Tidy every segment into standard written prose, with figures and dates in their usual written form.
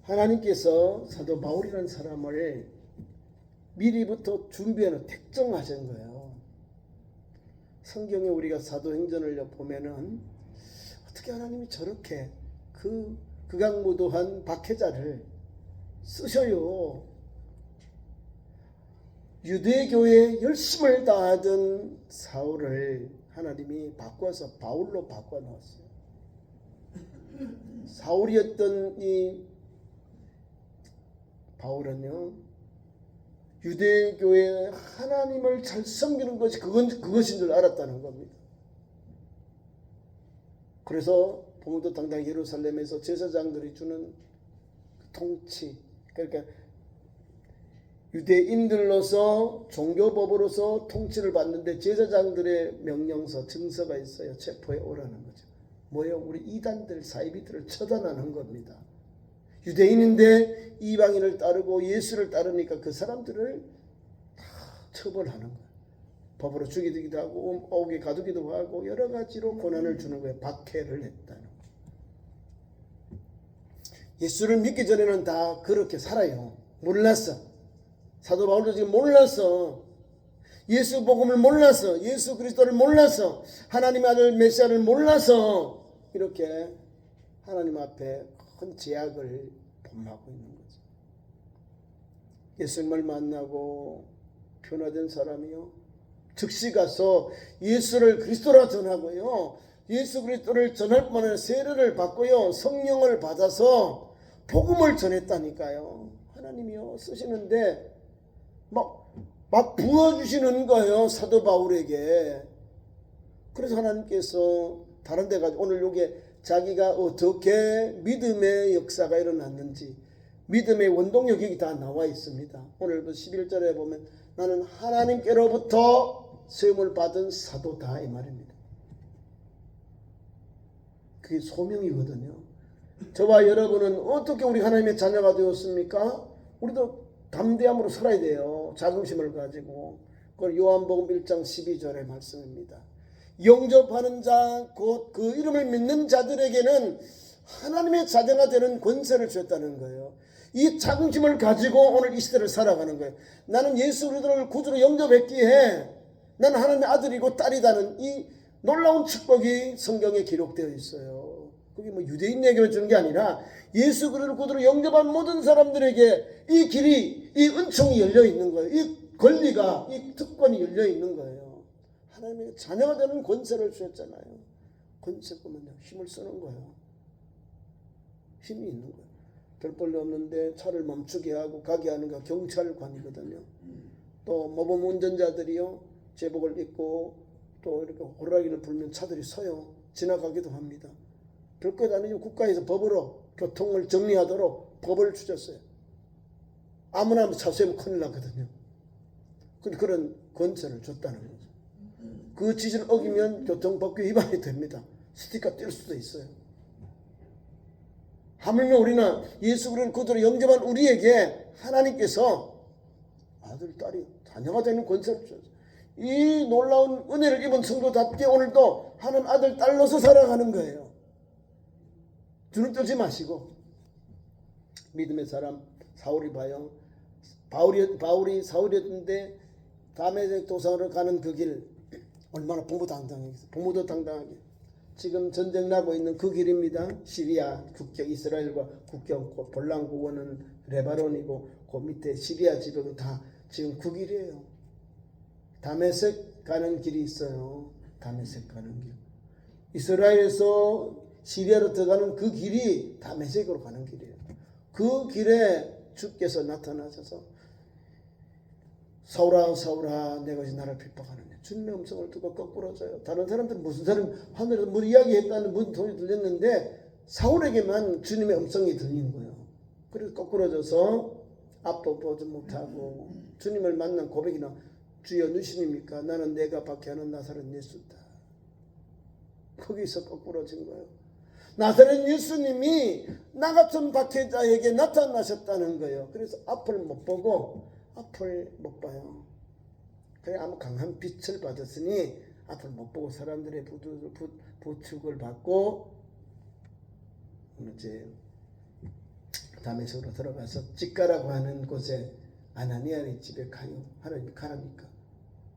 하나님께서 사도 바울이라는 사람을 미리부터 준비해놓은 택정하신 거예요. 성경에 우리가 사도행전을 보면은 어떻게 하나님이 저렇게 극악무도한 박해자를 쓰셔요. 유대교에 열심을 다하던 사울을 하나님이 바꿔서 바울로 바꿔놓았어요. 사울이었던 이 바울은요, 유대교에 하나님을 잘 섬기는 것이 그것인 줄 알았다는 겁니다. 그래서 보문도 당당 예루살렘에서 제사장들이 주는 통치, 그러니까 유대인들로서 종교법으로서 통치를 받는데 제사장들의 명령서, 증서가 있어요. 체포해 오라는 거죠. 뭐예요? 우리 이단들, 사이비들을 처단하는 겁니다. 유대인인데 이방인을 따르고 예수를 따르니까 그 사람들을 다 처벌하는 거예요. 법으로 죽이기도 하고 옥에 가두기도 하고 여러 가지로 고난을 주는 거예요. 박해를 했다는 거예요. 예수를 믿기 전에는 다 그렇게 살아요. 몰랐어. 사도 바울도 지금 몰랐어. 예수 복음을 몰라서, 예수 그리스도를 몰라서, 하나님의 아들 메시아를 몰라서 이렇게 하나님 앞에 큰 제약을 범하고 있는 거죠. 예수님을 만나고 변화된 사람이요, 즉시 가서 예수를 그리스도라 전하고요, 예수 그리스도를 전할 뿐만 세례를 받고요, 성령을 받아서 복음을 전했다니까요. 하나님이요 쓰시는데 막 부어주시는 거예요, 사도 바울에게. 그래서 하나님께서 다른 데 가지고 오늘 요게 자기가 어떻게 믿음의 역사가 일어났는지, 믿음의 원동력이 여기 다 나와 있습니다. 오늘 11절에 보면 나는 하나님께로부터 세움을 받은 사도다 이 말입니다. 그게 소명이거든요. 저와 여러분은 어떻게 우리 하나님의 자녀가 되었습니까? 우리도 담대함으로 살아야 돼요. 자긍심을 가지고. 그건 요한복음 1장 12절의 말씀입니다. 영접하는 자, 곧 그 이름을 믿는 자들에게는 하나님의 자녀가 되는 권세를 주었다는 거예요. 이 자긍심을 가지고 오늘 이 시대를 살아가는 거예요. 나는 예수 그리스도를 구주로 영접했기에 나는 하나님의 아들이고 딸이다는 이 놀라운 축복이 성경에 기록되어 있어요. 그게 뭐 유대인에게 주는 게 아니라 예수 그리스도를 구주로 영접한 모든 사람들에게 이 길이, 이 은총이 열려 있는 거예요. 이 권리가, 이 특권이 열려 있는 거예요. 하나님의 자녀가 되는 권세를 주셨잖아요. 권세권은요, 힘을 쓰는 거예요. 힘이 있는 거예요. 별 볼일 없는데 차를 멈추게 하고 가게 하는 거 경찰관이거든요. 또 모범 운전자들이요, 제복을 입고 또 이렇게 호루라기를 불면 차들이 서요. 지나가기도 합니다. 별것 아니죠. 국가에서 법으로 교통을 정리하도록 법을 주셨어요. 아무나 차 세우면 큰일 나거든요. 근데 그런 권세를 줬다는 거죠. 그 지시를 어기면 교통법규 위반이 됩니다. 스티커 뛸 수도 있어요. 하물며 우리는 예수 그리스도를 구주로 영접한 우리에게 하나님께서 아들, 딸이 자녀가 되는 권세를 주셨어요. 이 놀라운 은혜를 입은 성도답게 오늘도 하나님 아들, 딸로서 살아가는 거예요. 주눅 들지 마시고. 믿음의 사람 사울이 봐요. 바울이 사울이었는데 다메섹 도상으로 가는 그 길 얼마나 부모당당하겠어요. 부모도 당당하게. 지금 전쟁 나고 있는 그 길입니다. 시리아 국경, 이스라엘과 국경, 볼란 구원은 레바논이고 그 밑에 시리아 지역은 다 지금 그 길이에요. 다메섹 가는 길이 있어요. 다메섹 가는 길. 이스라엘에서 시리아로 들어가는 그 길이 다메섹으로 가는 길이에요. 그 길에 주께서 나타나셔서 사울아 사울아 내 것이 나를 핍박하느냐. 주님의 음성을 듣고 거꾸로져요. 다른 사람들은 무슨 사람 하늘에서 뭐 이야기했다는 무슨 소리 들렸는데 사울에게만 주님의 음성이 들리는 거예요. 그래서 거꾸로져서 앞도 보지 못하고 주님을 만난 고백이나 주여 누시입니까? 나는 내가 박해하는 나사렛 예수다. 거기서 거꾸로진 거예요. 나사렛 예수님이 나 같은 박해자에게 나타나셨다는 거예요. 그래서 앞을 못 보고 앞을 못 봐요. 그래 아무 강한 빛을 받았으니 앞을 못 보고 사람들의 부축을 받고 이제 다메섹으로 들어가서 찌까라고 하는 곳에 아나니아의 집에 가요. 하나님이 가라니까.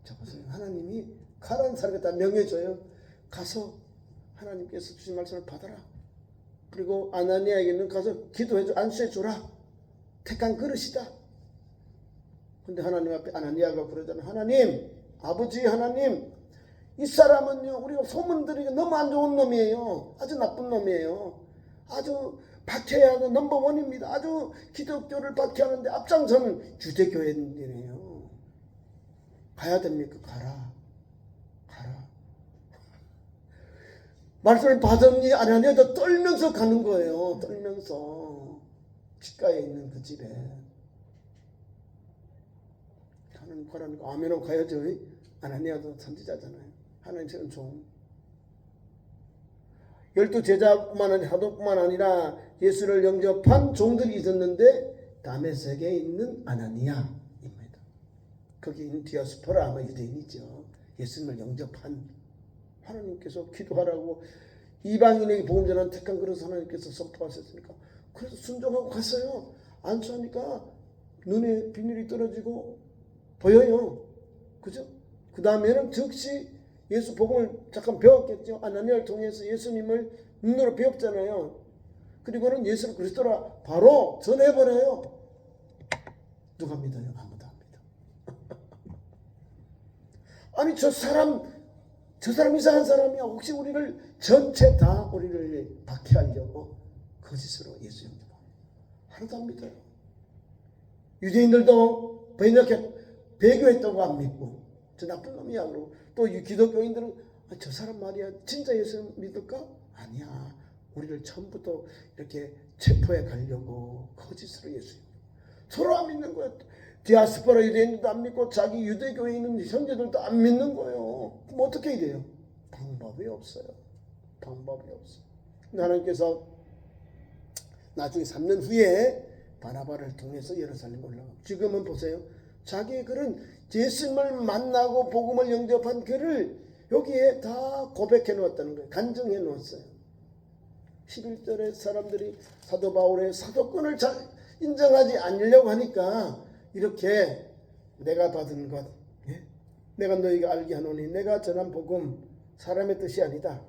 자 보세요. 하나님이 가라는 사람에 다 명해줘요. 가서 하나님께서 주신 말씀을 받아라. 그리고 아나니아에게는 가서 기도해줘, 안수해줘라. 택한 그릇이다. 근데 하나님 앞에 아나니아가 그러잖아요. 하나님, 아버지 하나님, 이 사람은요, 우리가 소문들이 너무 안 좋은 놈이에요. 아주 나쁜 놈이에요. 아주 박해하는 넘버원입니다. 아주 기독교를 박해하는데 앞장서는 유대교인이에요. 가야 됩니까? 가라. 가라. 말씀을 받으니 아나니아도 떨면서 가는 거예요. 떨면서. 집가에 있는 그 집에. 하나님 가라니까 아멘하고 가야죠. 아나니아도 선지자잖아요. 하나님 세운 종. 12제자뿐만 아니라 사도뿐만 아니라 예수를 영접한 종들이 있었는데 다메섹에 있는 아나니아입니다. 거기 있는 디아스포라 아마 유대인이죠. 예수님을 영접한 하나님께서 기도하라고 이방인에게 복음 전하는 택한 그릇 하나님께서 선포하셨으니까 그래서 순종하고 갔어요. 안수하니까 눈에 비늘이 떨어지고 보여요. 그죠? 그 다음에는 즉시 예수 복음을 잠깐 배웠겠죠. 아나니아를 통해서 예수님을 눈으로 배웠잖아요. 그리고는 예수를 그리스도라 바로 전해버려요. 누가 믿어요? 아무도 안 믿어. 아니 저 사람 이상한 사람이야. 혹시 우리를 전체 다 우리를 박해하려고 거짓으로 예수 영접합니다. 하나도 안 믿어요. 유대인들도 배교했다고 안 믿고 저 나쁜 놈이야 그러고 또 기독교인들은 저 사람 말이야 진짜 예수 믿을까? 아니야. 우리를 처음부터 이렇게 체포해 가려고 거짓으로 예수 서로 안 믿는 거예요. 디아스포라 유대인들도 안 믿고 자기 유대교에 있는 형제들도 안 믿는 거예요. 그럼 어떻게 해야 돼요? 방법이 없어요. 방법이 없어요. 하나님께서 나중에 3년 후에 바나바를 통해서 예루살렘 올라가고 지금은 보세요. 자기의 글은 예수님을 만나고 복음을 영접한 글을 여기에 다 고백해 놓았다는 거예요. 간증해 놓았어요. 11절에 사람들이 사도 바울의 사도권을 잘 인정하지 않으려고 하니까 이렇게 내가 받은 것, 내가 너희에게 알게 하노니 내가 전한 복음 사람의 뜻이 아니다.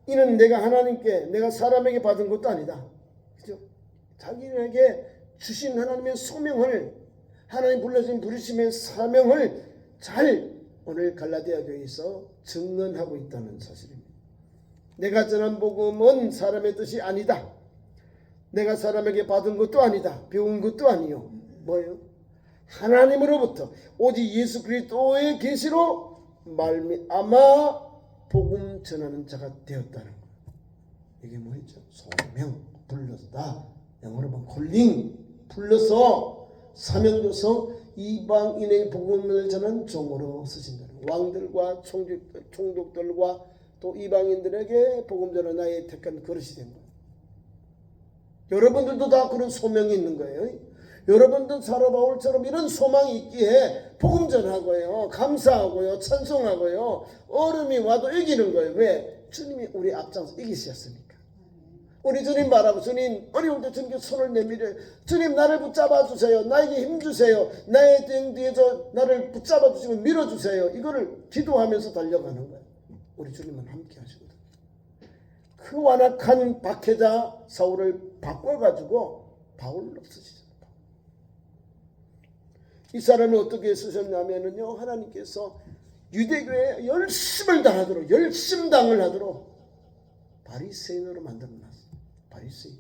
이는 내가 하나님께 내가 사람에게 받은 것도 아니다. 그죠? 자기에게 주신 하나님의 소명을 하나님 불러주신 부르심의 사명을 잘 오늘 갈라디아 교회에서 증언하고 있다는 사실입니다. 내가 전한 복음은 사람의 뜻이 아니다. 내가 사람에게 받은 것도 아니다. 배운 것도 아니요. 뭐예요? 하나님으로부터 오직 예수 그리스도의 계시로 말미암아 복음 전하는 자가 되었다는 것. 이게 뭐였죠? 소명, 불렀다. 영어로 보면 콜링, 불러서 사명 줘서 이방인의 복음을 전한 종으로 쓰신다는 거예요. 왕들과 총독들과 또 이방인들에게 복음 전하는 나의 택한 그릇이 된 거예요. 여러분들도 다 그런 소명이 있는 거예요. 여러분도 사도 바울처럼 이런 소망이 있기에 복음 전하고요, 감사하고요, 찬송하고요, 어려움이 와도 이기는 거예요. 왜? 주님이 우리 앞장서 이기셨으니까. 우리 주님 말하고 주님 어려울 때 주님께 손을 내밀어요. 주님 나를 붙잡아 주세요. 나에게 힘 주세요. 나의 등 뒤에서 나를 붙잡아 주시고 밀어주세요. 이거를 기도하면서 달려가는 거예요. 우리 주님은 함께 하시거든요. 그 완악한 박해자 사울을 바꿔가지고 바울로 쓰시죠. 이 사람을 어떻게 쓰셨냐면요, 하나님께서 유대교에 열심을 다하도록, 열심당을 하도록 바리새인으로 만들어놨어요. 바리새인.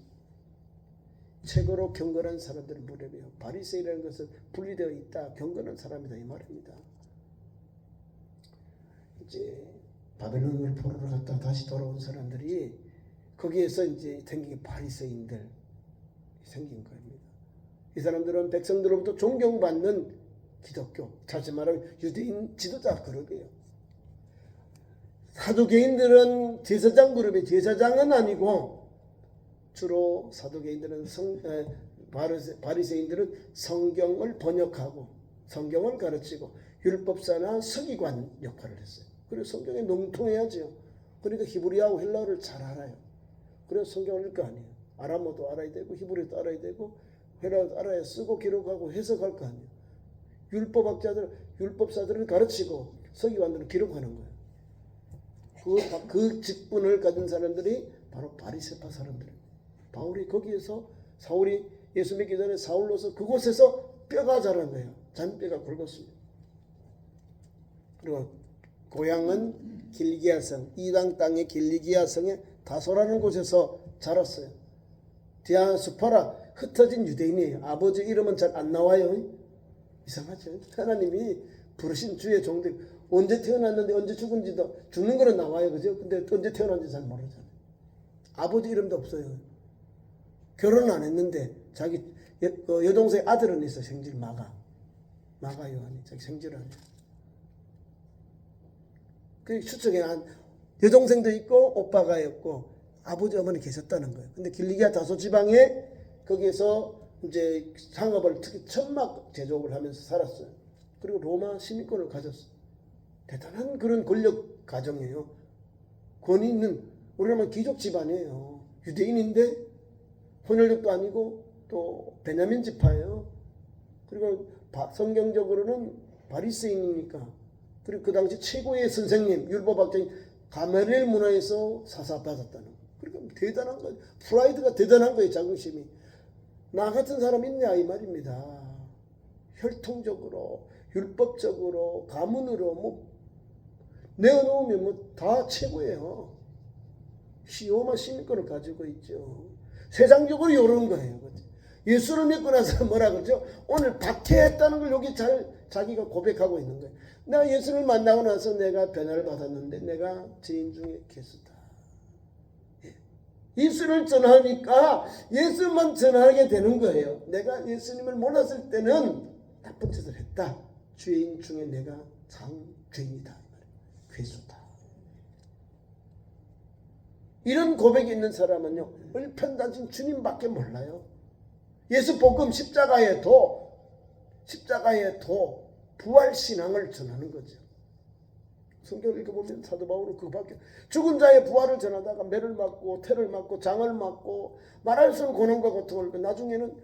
최고로 경건한 사람들을 무렵이요. 바리새인이라는 것은 분리되어 있다, 경건한 사람이다 이 말입니다. 이제 바벨론을 보러 갔다 다시 돌아온 사람들이 거기에서 이제 생긴 바리새인들 생긴 겁니다. 이 사람들은 백성들로부터 존경받는 기독교, 다시 말하면 유대인 지도자 그룹이에요. 사두개인들은 제사장 그룹이 제사장은 아니고 주로 사두개인들은 바리새인들은 성경을 번역하고 성경을 가르치고 율법사나 서기관 역할을 했어요. 그리고 성경에 농통해야죠. 그러니까 히브리어하고 헬라어를 잘 알아요. 그래서 성경을 읽을 거 아니에요. 아람어도 알아야 되고 히브리어도 알아야 되고 헬라어도 알아야 쓰고 기록하고 해석할 거 아니에요. 율법사들은 가르치고 서기관들은 기록하는 거예요. 그 직분을 가진 사람들이 바로 바리새파 사람들이에요. 바울이 거기에서 사울이 예수 믿기 전에 사울로서 그곳에서 뼈가 자란 거예요. 잔뼈가 굵었습니다. 그리고 고향은 길기야성, 이방 땅의 길기야성의 다소라는 곳에서 자랐어요. 디아스포라, 흩어진 유대인이에요. 아버지 이름은 잘 안 나와요. 이상하죠. 하나님이 부르신 주의 종들 언제 태어났는데 언제 죽은지도 죽는 거는 나와요. 그죠? 근데 언제 태어난지 잘 모르잖아요. 아버지 이름도 없어요. 결혼 안 했는데 자기 여동생 아들은 있어. 생질 마가 요한이 자기 생질 아니야. 그 추측에 한 여동생도 있고 오빠가 있고 아버지 어머니 계셨다는 거예요. 근데 길리기아 다소 지방에 거기에서 이제 상업을 특히 천막 제조업을 하면서 살았어요. 그리고 로마 시민권을 가졌어요. 대단한 그런 권력 가정이에요. 권위 있는 우리나라 귀족 집안이에요. 유대인인데 혼혈족도 아니고 또 베냐민 지파예요. 그리고 성경적으로는 바리새인이니까 그리고 그 당시 최고의 선생님 율법학자인 가멜리엘 문화에서 사사받았다는 거예요. 그러니까 대단한 거예요. 프라이드가 대단한 거예요. 자긍심이. 나 같은 사람 있냐 이 말입니다. 혈통적으로 율법적으로 가문으로 뭐 내어놓으면 뭐 다 최고예요. 시오마 시민권을 가지고 있죠. 세상적으로 이런 거예요. 예수를 믿고 나서 뭐라 그러죠? 오늘 박해했다는 걸 여기 자기가 고백하고 있는 거예요. 내가 예수를 만나고 나서 내가 변화를 받았는데 내가 죄인 중에 개수다. 예수를 전하니까 예수만 전하게 되는 거예요. 내가 예수님을 몰랐을 때는 나쁜 짓을 했다. 죄인 중에 내가 죄인이다. 괴수다. 이런 고백이 있는 사람은요, 일편단심 주님밖에 몰라요. 예수 복음 십자가의 도, 부활신앙을 전하는 거죠. 성경을 읽어보면 사도 바울은 그밖에 죽은 자의 부활을 전하다가 매를 맞고 태를 맞고 장을 맞고 말할 수 없는 고난과 고통을 나중에는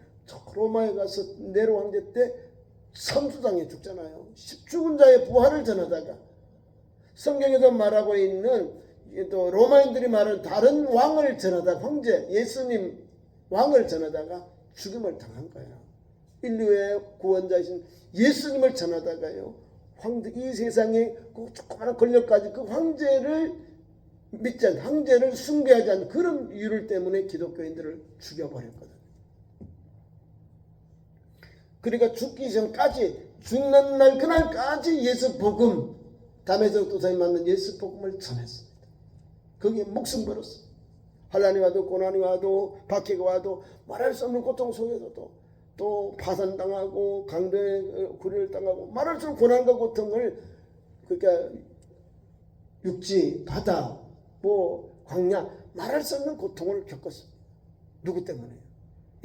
로마에 가서 네로 황제 때 선수당에 죽잖아요. 죽은 자의 부활을 전하다가 성경에서 말하고 있는 또 로마인들이 말하는 다른 왕을 전하다가 황제 예수님 왕을 전하다가 죽임을 당한 거예요. 인류의 구원자이신 예수님을 전하다가요. 이 세상에 그 조그마한 권력까지 그 황제를 믿지 않는 황제를 숭배하지 않는 그런 이유를 때문에 기독교인들을 죽여버렸거든요. 그러니까 죽기 전까지 죽는 날 그날까지 예수 복음 담에서 도사님 맞는 예수 복음을 전했습니다. 거기에 목숨 걸었어요. 환난이 와도 고난이 와도 박해가 와도 말할 수 없는 고통 속에서도 또 파산당하고 강도에 구리를 당하고 말할 수 없는 고난과 고통을 그러니까 육지, 바다, 뭐 광야 말할 수 없는 고통을 겪었어요. 누구 때문에요?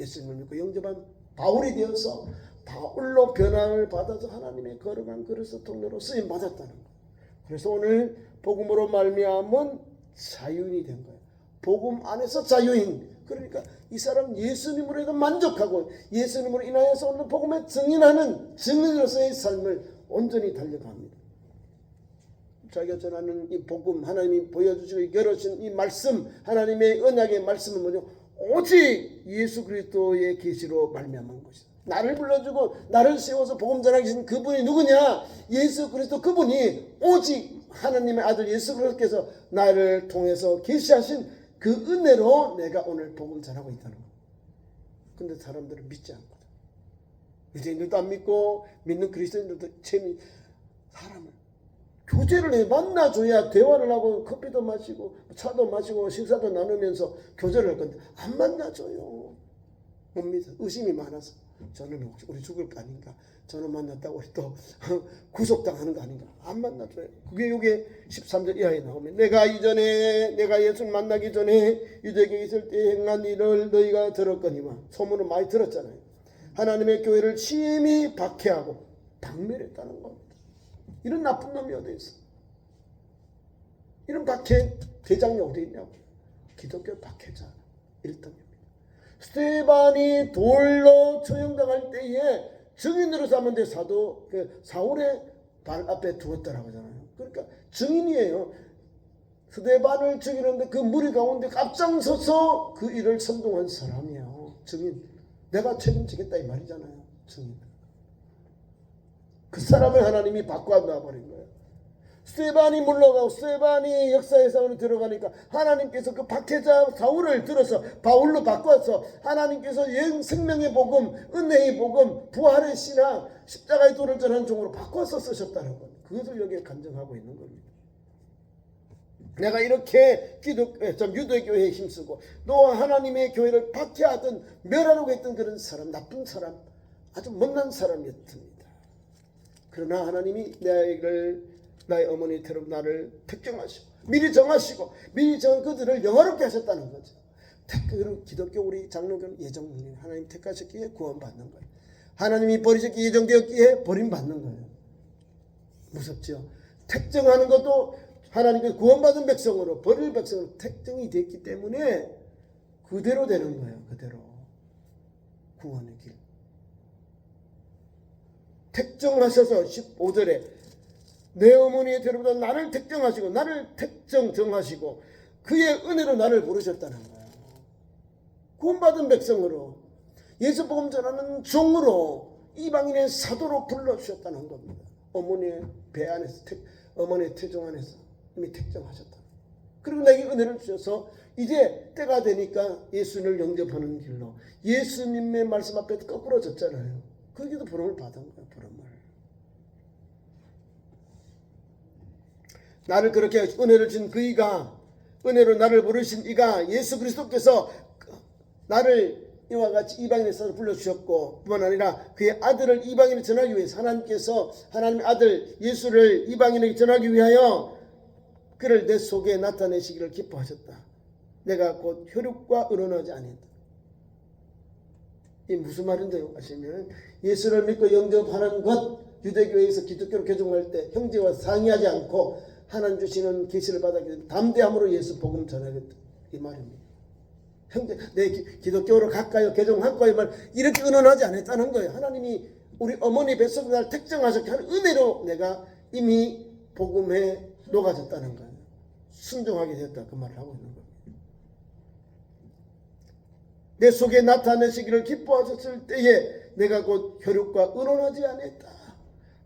예수님을 믿고 영접한 바울이 되어서 바울로 변화를 받아서 하나님의 거룩한 그릇의 통로로 쓰임 받았다는 거예요. 그래서 오늘 복음으로 말미암은 자유인이 된 거예요. 복음 안에서 자유인. 그러니까 이 사람 예수님으로 해도 만족하고 예수님으로 인하여서 오늘 복음에 증인하는 증인으로서의 삶을 온전히 달려갑니다. 자기가 전하는 이 복음 하나님이 보여주시고 열어주신 이 말씀 하나님의 언약의 말씀은 뭐죠? 오직 예수 그리스도의 계시로 말미암은 것이다. 나를 불러주고 나를 세워서 복음 전하게 하신 그분이 누구냐? 예수 그리스도 그분이 오직 하나님의 아들 예수 그리스도께서 나를 통해서 계시하신 그 은혜로 내가 오늘 복음 전하고 있다는 거. 근데 사람들은 믿지 않거든. 유대인들도 안 믿고 믿는 그리스도인들도 사람을 교제를 해 만나줘야 대화를 하고 커피도 마시고 차도 마시고 식사도 나누면서 교제를 할 건데 안 만나줘요. 못 믿어. 의심이 많아서 저는 혹시 우리 죽을 거 아닌가? 저는 만났다고 우리 또 구속당하는 거 아닌가? 안 만나줘요. 그게 요게 13절 이하에 나오면 내가 예수를 만나기 전에 유대교에 있을 때 행한 일을 너희가 들었거니와 소문을 많이 들었잖아요. 하나님의 교회를 심히 박해하고 박멸했다는 겁니다. 이런 나쁜 놈이 어디 있어? 이런 박해 대장이 어디 있냐고. 기독교 박해자 1등입니다. 스데반이 돌로 처형당할 때에 증인으로 삼은데 사울의 발 앞에 두었다라고 하잖아요. 그러니까 증인이에요. 스데반을 죽이는데 그 무리 가운데 앞장서서 그 일을 선동한 사람이에요. 증인. 내가 책임지겠다 이 말이잖아요. 증인. 그 사람을 하나님이 바꿔놔버린 거예요. 스데반이 물러가고 스데반이 역사의 사원에 들어가니까 하나님께서 그 박해자 사울을 들어서 바울로 바꿔서 하나님께서 생명의 복음, 은혜의 복음, 부활의 신앙, 십자가의 도를 전하는 종으로 바꿔서 쓰셨다는 겁니다. 그것을 여기에 간증하고 있는 겁니다. 내가 이렇게 유대 교회에 힘쓰고 너와 하나님의 교회를 박해하던 멸하려고 했던 그런 사람, 나쁜 사람, 아주 못난 사람이었습니다. 그러나 하나님이 나의 어머니처럼 나를 특정하시고 미리 정하시고 미리 정한 그들을 영화롭게 하셨다는 거죠. 그런 기독교 우리 장로교는 예정님 하나님 택하셨기에 구원받는 거예요. 하나님이 버리셨기에 예정되었기에 버림받는 거예요. 무섭죠. 택정하는 것도 하나님께서 구원받은 백성으로 버릴 백성으로 택정이 됐기 때문에 그대로 되는 거예요. 그대로 구원의 길. 택정하셔서 15절에 내 어머니의 죄로부터 나를 택정하시고 나를 정하시고 그의 은혜로 나를 부르셨다는 거예요. 구원받은 백성으로 예수 복음 전하는 종으로 이방인의 사도로 불러주셨다는 겁니다. 어머니의 배 안에서 어머니의 태종 안에서 이미 택정하셨다. 그리고 내게 은혜를 주셔서 이제 때가 되니까 예수님을 영접하는 길로 예수님의 말씀 앞에 거꾸로 졌잖아요. 거기도 부름을 받은 거예요. 부름을. 나를 그렇게 은혜를 준 그이가 은혜로 나를 부르신 이가 예수 그리스도께서 나를 이와 같이 이방인에서 불러주셨고 뿐만 아니라 그의 아들을 이방인에 전하기 위해서 하나님께서 하나님의 아들 예수를 이방인에게 전하기 위하여 그를 내 속에 나타내시기를 기뻐하셨다. 내가 곧 혈육과 의논하지 아니했다. 이 무슨 말인데요? 하시면 예수를 믿고 영접하는 것 유대교회에서 기독교로 개종할 때 형제와 상의하지 않고 하나님 주시는 계시를 받았기 때문에 담대함으로 예수 복음 전하겠다. 이 말입니다. 형제, 내 기독교로 갈까요? 개종할까요? 말 이렇게 의논하지 않았다는 거예요. 하나님이 우리 어머니 뱃속에 날 택정하셨게 하는 은혜로 내가 이미 복음에 녹아졌다는 거예요. 순종하게 되었다. 그 말을 하고 있는 거예요. 내 속에 나타내시기를 기뻐하셨을 때에 내가 곧 혈육과 의논하지 않았다.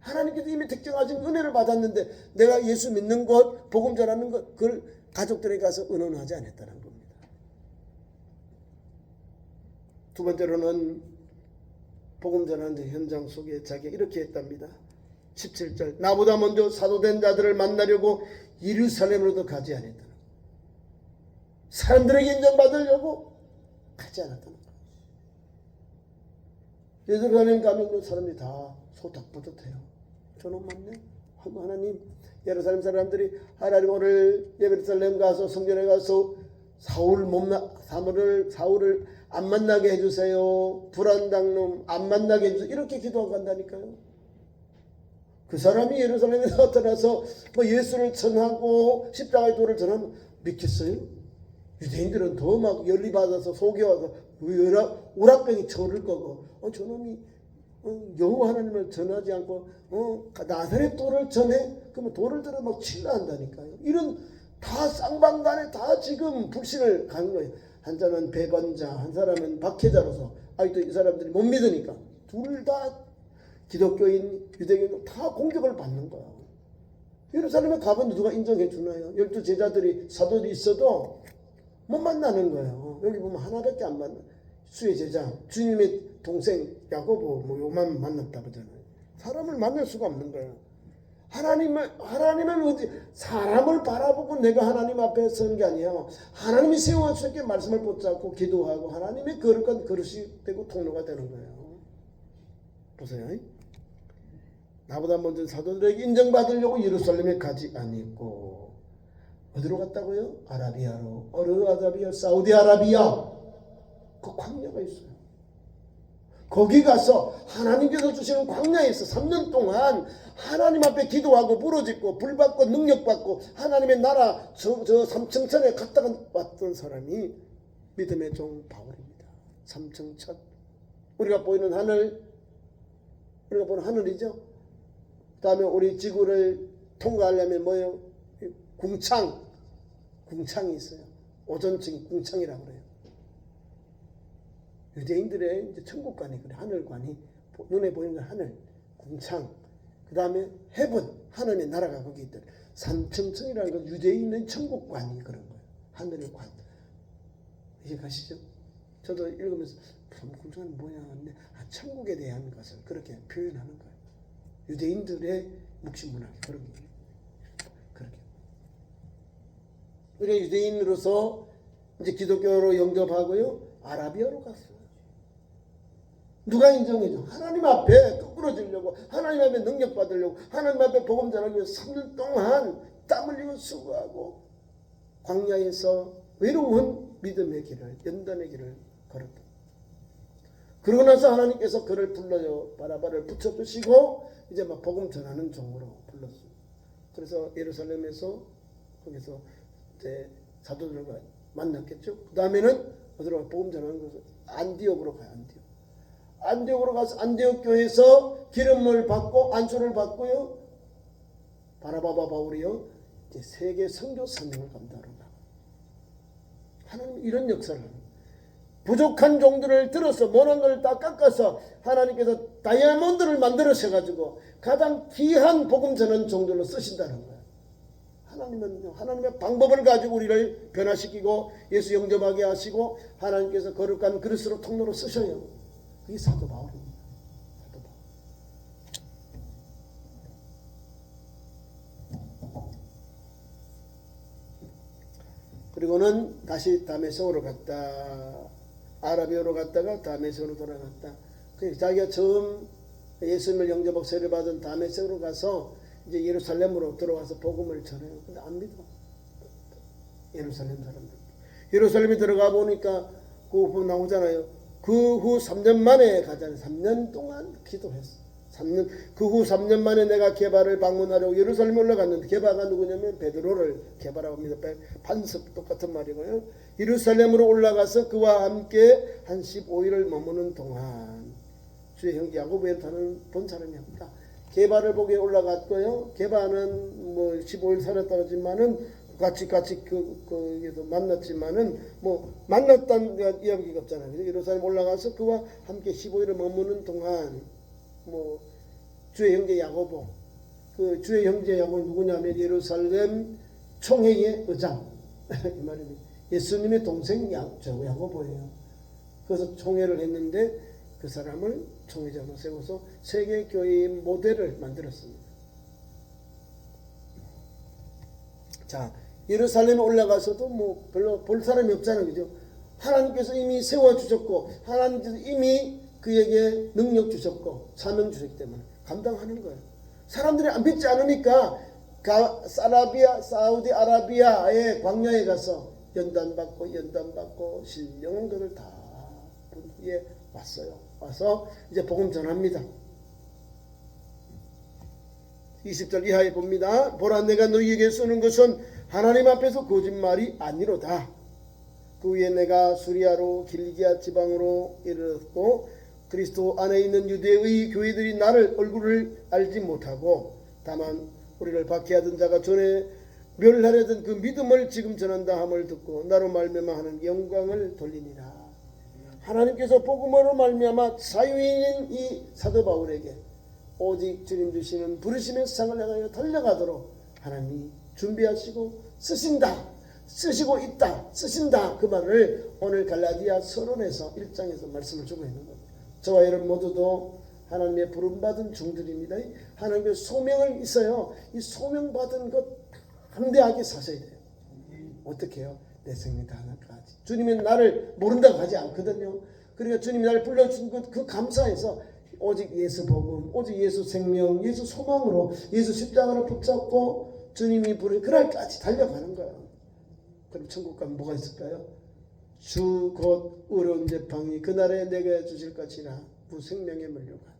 하나님께서 이미 특정하신 은혜를 받았는데 내가 예수 믿는 것, 복음 전하는 것, 그걸 가족들에게 가서 의논하지 않았다는 겁니다. 두 번째로는 복음 전하는 현장 속에 자기가 이렇게 했답니다. 17절 나보다 먼저 사도된 자들을 만나려고 예루살렘으로도 가지 않았다. 사람들에게 인정받으려고 가지 않았다는 거예요. 예루살렘 가면 사람들이 다 소닥부듯해요. 저놈 맞네. 하나님 예루살렘 사람들이 하나님 오늘 예루살렘 가서 성전에 가서 사울을 안 만나게 해주세요. 불안당 놈 안 만나게 해주세요. 이렇게 기도하고 간다니까요. 그 사람이 예루살렘에 나타나서 예수를 전하고 십자가의 도를 전하면 믿겠어요? 유대인들은 더 막 열리받아서 속여와서 오락병이 쳐오를 거고 저놈이 여호와 하나님을 전하지 않고 나사렛 도를 전해? 그러면 도를 들어 막 칠라 한다니까요. 이런 다 쌍방간에 다 지금 불신을 가는 거예요. 한자는 배반자, 한 사람은 박해자로서 아직도 이 사람들이 못 믿으니까 둘 다 기독교인, 유대교인 다 공격을 받는 거야. 예루살렘에 가면 누가 인정해 주나요? 12 제자들이 사도들이 있어도 못 만나는 거예요. 여기 보면 하나밖에 안 만나. 수의 제자, 주님의 동생 야고보 요만 만났다 그러잖아요. 사람을 만날 수가 없는 거예요. 하나님을 어디 사람을 바라보고 내가 하나님 앞에 서는 게 아니에요. 하나님이 세워주셨기에 말씀을 붙잡고 기도하고 하나님의 거룩한 그릇이 되고 통로가 되는 거예요. 보세요. 나보다 먼저 사도들에게 인정받으려고 예루살렘에 가지 아니했고 어디로 갔다고요? 아라비아로. 어느 아라비아? 사우디아라비아. 그 광야가 있어요. 거기 가서 하나님께서 주시는 광야에서 3년 동안 하나님 앞에 기도하고 부르짖고 불받고 능력받고 하나님의 나라 저 삼층천에 갔다가 왔던 사람이 믿음의 종 바울입니다. 3층 첫. 우리가 보이는 하늘, 우리가 보는 하늘이죠. 그 다음에 우리 지구를 통과하려면 뭐예요? 궁창이 있어요. 오존층이 궁창이라고 그래요. 유대인들의 이제 천국관이 그래. 하늘관이 눈에 보이는 건 하늘, 궁창. 그 다음에 헤븐, 하나님의 나라가 거기 있다. 삼층층이라는 건 유대인의 천국관이 그런 거예요. 하늘의 관. 이해 가시죠? 저도 읽으면서 궁창은 뭐냐 하는데 천국에 대한 것을 그렇게 표현하는 거예요. 유대인들의 묵신문학이 그런 거예요. 그렇게. 우리 유대인으로서 이제 기독교로 영접하고요. 아라비아로 갔어요. 누가 인정해줘? 하나님 앞에 거꾸러지려고, 하나님 앞에 능력 받으려고, 하나님 앞에 복음 전하기 위해서 3년 동안 땀 흘리고 수고하고 광야에서 외로운 믿음의 길을, 연단의 길을 걸었다. 그러고 나서 하나님께서 그를 불러요. 바라바를 붙여주시고 이제 막 복음 전하는 종으로 불렀어요. 그래서 예루살렘에서 거기서 이제 사도들과 만났겠죠. 그 다음에는 어디로 복음 전하는 곳을 안디옥으로 가요. 안디옥으로 가서 안디옥 교회에서 기름을 받고 안수를 받고요. 바나바와 바울이요. 이제 세계 선교 사명을 감당하러 나가. 하나님 이런 역사를 하는. 부족한 종들을 들어서 모난 걸 다 깎아서 하나님께서 다이아몬드를 만들어셔가지고 가장 귀한 복음 전하는 종들로 쓰신다는 거예요. 하나님은 하나님의 방법을 가지고 우리를 변화시키고 예수 영접하게 하시고 하나님께서 거룩한 그릇으로 통로로 쓰셔요. 그게 사도 바울입니다. 사도 바울. 그리고는 다시 다메섹으로 갔다. 아라비아로 갔다가 다메섹으로 돌아갔다. 자기가 처음 예수님을 영접하고 세례 받은 다메섹으로 가서 이제 예루살렘으로 들어와서 복음을 전해요. 근데 안 믿어. 예루살렘 사람들. 예루살렘에 들어가 보니까 그 후 나오잖아요. 그 후 3년 만에 가잖아요. 3년 동안 기도했어. 그 후 3년 만에 내가 게바를 방문하려고 예루살렘에 올라갔는데 게바가 누구냐면 베드로를 게바라고 합니다. 반석 똑같은 말이고요. 예루살렘으로 올라가서 그와 함께 한 15일을 머무는 동안 주의 형제 야고보에 타는 본 사람이 없다. 게바를 보기에 올라갔고요. 게바는 뭐 15일 살았다 하지만은 같이 거기서 만났지만은 뭐 만났다는 이야기가 없잖아요. 예루살렘 올라가서 그와 함께 15일을 머무는 동안 뭐 주의 형제 야고보, 그 주의 형제 야고보 누구냐면 예루살렘 총회의 의장 이 말입니다. 예수님의 동생 야고보예요. 그래서 총회를 했는데 그 사람을 총회장으로 세워서 세계 교회의 모델을 만들었습니다. 자, 예루살렘에 올라가서도 뭐 별로 볼 사람이 없잖아요. 그죠? 하나님께서 이미 세워주셨고 하나님께서 이미 그에게 능력 주셨고 사명 주셨기 때문에 감당하는 거예요. 사람들이 안 믿지 않으니까 사우디 아라비아의 광야에 가서 연단받고 신령한 것을 다 본 후에 왔어요. 와서 이제 복음 전합니다. 20절 이하에 봅니다. 보라 내가 너희에게 쓰는 것은 하나님 앞에서 거짓말이 아니로다. 그 후에 내가 수리아로 길기아 지방으로 이르렀고 그리스도 안에 있는 유대의 교회들이 나를 얼굴을 알지 못하고 다만 우리를 박해하던 자가 전에 멸하려던 그 믿음을 지금 전한다 함을 듣고 나로 말미암아 하는 영광을 돌리니라. 하나님께서 복음으로 말미암아 자유인인 이 사도 바울에게 오직 주님 주시는 부르심의 상을 향하여 달려가도록 하나님이 준비하시고 쓰시고 있다 쓰신다 그 말을 오늘 갈라디아 서론에서 1장에서 말씀을 주고 있는 겁니다. 저와 여러분 모두도 하나님의 부름받은 종들입니다. 하나님의 소명을 있어요. 이 소명받은 것 담대하게 사셔야 돼요. 어떻게 해요? 내 생명 다하나까지. 주님이 나를 모른다고 하지 않거든요. 그러니까 주님이 나를 불러준 그 감사해서 오직 예수 복음, 오직 예수 생명, 예수 소망으로 예수 십자가를 붙잡고 주님이 부르는 그날까지 달려가는 거예요. 그럼 천국 가면 뭐가 있을까요? 주 곧 의로운 재판이 그날에 내게 주실 것이라 무생명의 물류가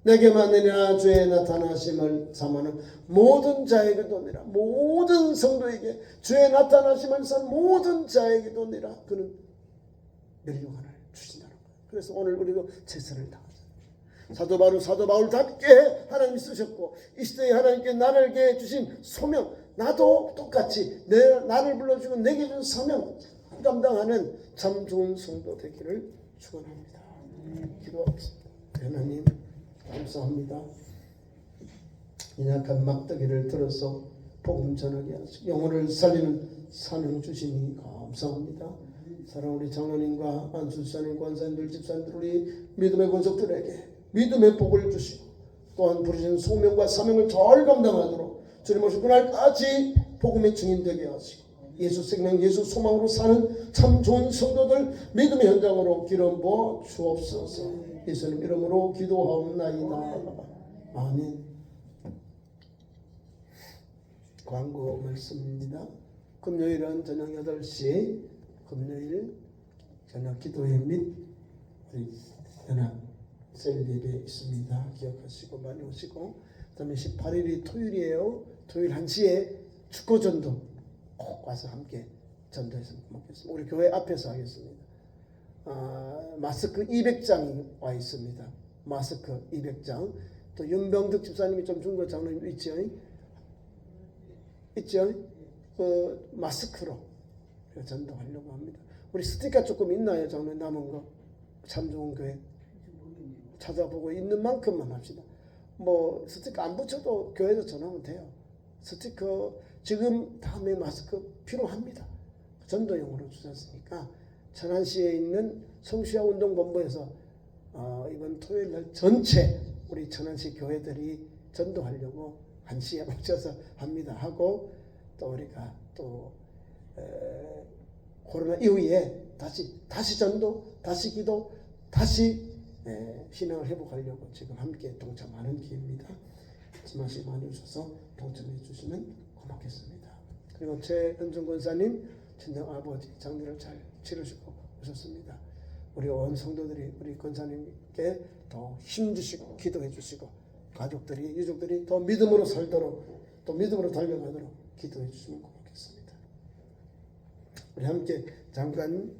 내게 만느냐 주의 나타나심을 삼하는 모든 자에게도 니라. 모든 성도에게 주의 나타나심을 삼 모든 자에게도 니라. 그는 면류관을 주신다는 거예요. 그래서 오늘 우리도 최선을 다하자. 사도 바울답게 하나님이 쓰셨고 이 시대에 하나님께 나에게 주신 소명, 나도 똑같이 나를 불러주고 내게 준 사명 감당하는 참 좋은 성도 되기를 축원합니다. 기도하겠습니다. 하나님 감사합니다. 연약한 막대기를 들어서 복음 전하게 하시고 영혼을 살리는 사명 주시니 감사합니다. 사랑 우리 장로님과 안수사님, 권사님들, 집사님들, 우리 믿음의 권속들에게 믿음의 복을 주시고 또한 부르신 소명과 사명을 잘 감당하도록 주님 오실 그날까지 복음의 증인 되게 하시고 예수 생명, 예수 소망으로 사는 참 좋은 성도들 믿음의 현장으로 기름 부어 주옵소서. 예수님 이름으로 기도하옵나이다. 아멘. 광고 말씀입니다. 금요일은 저녁 8시 금요일 저녁 기도회 및 우리 연합 셀 예배 있습니다. 기억하시고 많이 오시고 그다음에 18일이 토요일이에요. 토요일 1시에 축구전도 꼭 와서 함께 전도해서 먹겠습니다. 우리 교회 앞에서 하겠습니다. 마스크 200장이 와 있습니다. 마스크 200장. 또 윤병득 집사님이 좀 준 거 장로님 있죠? 있죠? 그 마스크로 전도하려고 합니다. 우리 스티커 조금 있나요? 장로님 남은 거? 참 좋은 교회 찾아보고 있는 만큼만 합시다. 뭐 스티커 안 붙여도 교회에서 전하면 돼요. 스티커 지금 다음에 마스크 필요합니다. 전도용으로 주셨으니까 천안시에 있는 성시아운동본부에서 이번 토요일 날 전체 우리 천안시 교회들이 전도하려고 1시에 맞춰서 합니다. 하고 또 우리가 또 코로나 이후에 다시 전도, 다시 기도, 다시 신앙을 회복하려고 지금 함께 동참하는 기회입니다. 말씀 많이 주셔서 동참해 주시면 고맙겠습니다. 그리고 최은정 권사님 친정 아버지 장례를 잘 치르시고 오셨습니다. 우리 온 성도들이 우리 권사님께 더 힘주시고 기도해 주시고 가족들이 유족들이 더 믿음으로 살도록 또 믿음으로 달려가도록 기도해 주시면 고맙겠습니다. 우리 함께 잠깐